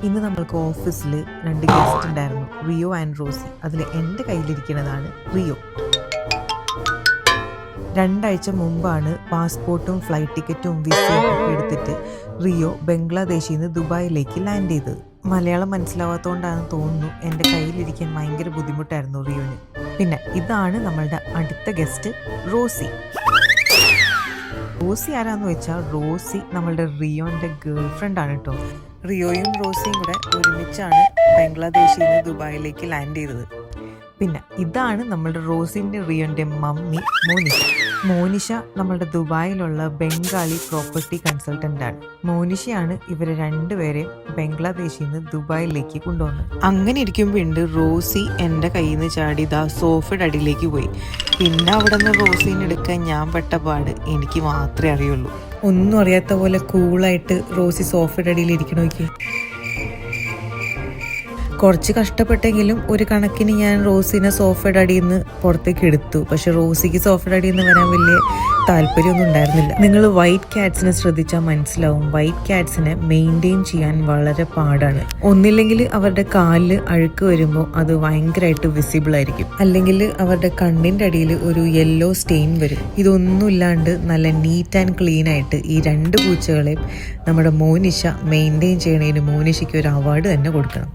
ഇന്ന് നമ്മൾക്ക് ഓഫീസിൽ 2 ഗസ്റ്റ് ഉണ്ടായിരുന്നു, റിയോ ആൻഡ് റോസി. അതിൽ എൻ്റെ കയ്യിലിരിക്കുന്നതാണ് റിയോ. 2 ആഴ്ച മുമ്പാണ് പാസ്പോർട്ടും ഫ്ലൈറ്റ് ടിക്കറ്റും വിസയും ഒക്കെ എടുത്തിട്ട് റിയോ ബംഗ്ലാദേശിൽ നിന്ന് ദുബായിലേക്ക് ലാൻഡ് ചെയ്തത്. മലയാളം മനസ്സിലാവാത്തതുകൊണ്ടാണെന്ന് തോന്നുന്നു എൻ്റെ കയ്യിലിരിക്കാൻ ഭയങ്കര ബുദ്ധിമുട്ടായിരുന്നു റിയോന്. പിന്നെ ഇതാണ് നമ്മളുടെ അടുത്ത ഗസ്റ്റ് റോസി. റോസി ആരാന്ന് വെച്ചാൽ റോസി നമ്മളുടെ റിയോന്റെ ഗേൾ ഫ്രണ്ട് ആണ് കേട്ടോ. റിയോയും റോസിയും കൂടെ ഒരുമിച്ചാണ് ബംഗ്ലാദേശിൽ നിന്ന് ദുബായിലേക്ക് ലാൻഡ് ചെയ്തത്. പിന്നെ ഇതാണ് നമ്മളുടെ റോസിന്റെ റിയോന്റെ മമ്മി മോനിഷ. മോനിഷ നമ്മളുടെ ദുബായിലുള്ള ബംഗാളി പ്രോപ്പർട്ടി കൺസൾട്ടന്റ് ആണ്. മോനിഷയാണ് ഇവരെ രണ്ടുപേരെയും ബംഗ്ലാദേശിൽ നിന്ന് ദുബായിലേക്ക് കൊണ്ടുവന്നത്. അങ്ങനെ ഇരിക്കുമ്പോണ്ട് റോസി എൻ്റെ കയ്യിൽ നിന്ന് ചാടി സോഫയുടെ അടിയിലേക്ക് പോയി. പിന്നെ അവിടെ നിന്ന് റോസിനെ എടുക്കാൻ ഞാൻ പെട്ട പാട് എനിക്ക് മാത്രമേ അറിയുള്ളൂ. ഒന്നും അറിയാത്ത പോലെ കൂളായിട്ട് റോസി സോഫയുടെ അടിയിൽ ഇരിക്കണ നോക്കി. കുറച്ച് കഷ്ടപ്പെട്ടെങ്കിലും ഒരു കണക്കിന് ഞാൻ റോസിനെ സോഫയുടെ അടിയിൽ നിന്ന് പുറത്തേക്ക് എടുത്തു. പക്ഷെ റോസിക്ക് സോഫയുടെ അടിയിൽ നിന്ന് വരാൻ വലിയ താല്പര്യമൊന്നും ഉണ്ടായിരുന്നില്ല. നിങ്ങൾ വൈറ്റ് ക്യാറ്റ്സിനെ ശ്രദ്ധിച്ചാൽ മനസ്സിലാവും, വൈറ്റ് ക്യാറ്റ്സിനെ മെയിൻറ്റെയിൻ ചെയ്യാൻ വളരെ പാടാണ്. ഒന്നില്ലെങ്കിൽ അവരുടെ കാലിൽ അഴുക്ക് വരുമ്പോൾ അത് ഭയങ്കരമായിട്ട് വിസിബിൾ ആയിരിക്കും, അല്ലെങ്കിൽ അവരുടെ കണ്ണിൻ്റെ അടിയിൽ ഒരു യെല്ലോ സ്റ്റെയിൻ വരും. ഇതൊന്നുമില്ലാണ്ട് നല്ല നീറ്റ് ആൻഡ് ക്ലീൻ ആയിട്ട് ഈ 2 പൂച്ചകളെയും നമ്മുടെ മോനിഷ മെയിൻറ്റെയിൻ ചെയ്യണതിന് മോനിഷയ്ക്ക് ഒരു അവാർഡ് തന്നെ കൊടുക്കണം.